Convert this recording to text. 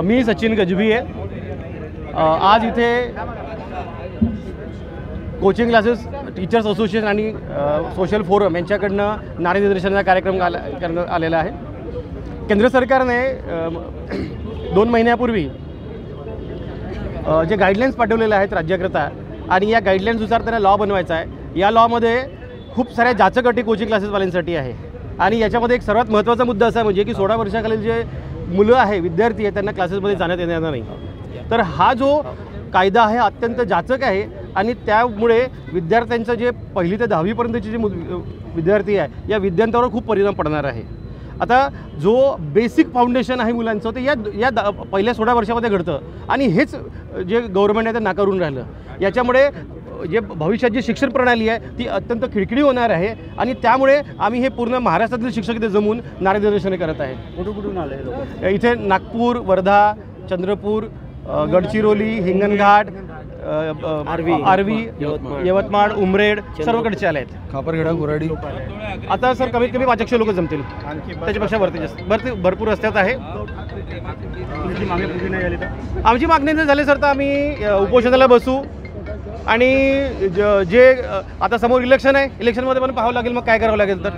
मी सचिन गजबी आहे। आज इथे कोचिंग क्लासेस टीचर्स असोसिएशन आणि सोशल फोरम यांच्याकडनं नारे निदर्शनाचा कार्यक्रम करण्यात आलेला आहे। केंद्र सरकारने 2 महिन्यापूर्वी जे गाईडलाईन्स पाठवलेले आहेत राज्याकरता आणि या गाईडलाईन्सनुसार त्यांना लॉ बनवायचा आहे। या लॉमध्ये खूप साऱ्या जाचक अटी कोचिंग क्लासेसवाल्यांसाठी आहे आणि याच्यामध्ये एक सर्वात महत्त्वाचा मुद्दा असा म्हणजे की 16 वर्षाखालील जे मुलं आहे विद्यार्थी आहे त्यांना क्लासेसमध्ये जाण्यात येणार नाही। तर हा जो कायदा आहे अत्यंत जाचक आहे आणि त्यामुळे विद्यार्थ्यांचं जे 1ली ते 10वी पर्यंतचे जे विद्यार्थी आहे या विद्यार्थ्यांवर खूप परिणाम पडणार आहे। आता जो बेसिक फाउंडेशन आहे मुलांचं ते या पहिल्या 16 वर्षामध्ये घडतं आणि हेच जे गव्हर्नमेंट आहे ते नाकारून राहिलं। याच्यामुळे जे भविष्यात जी शिक्षण प्रणाली आहे ती अत्यंत खिळखिळी होणार आहे आणि त्यामुळे आम्ही हे पूर्ण महाराष्ट्रातील शिक्षक इथे जमून नारे निदर्शने करत आहे। कुठून आले लोक? इथे नागपूर, वर्धा, चंद्रपूर, गडचिरोली, हिंगणघाट, आर्वी, यवतमाळ, उमरेड सर्वकडचे आले आहेत। खापरखेडा, गुराडी। आता सर कमीत कमी 500 लोक जमतील, त्याच्यापेक्षा वरती जास्त भरपूर रस्त्यात आहे। तुमची मागणी पूर्ण नाही झाली तर? आमची मागणी जर झाली सर तर आम्ही उपोषणाला बसू आणि जे आता समोर इलेक्शन आहे, इलेक्शनमध्ये पण पाहावं लागेल मग काय करावं लागेल तर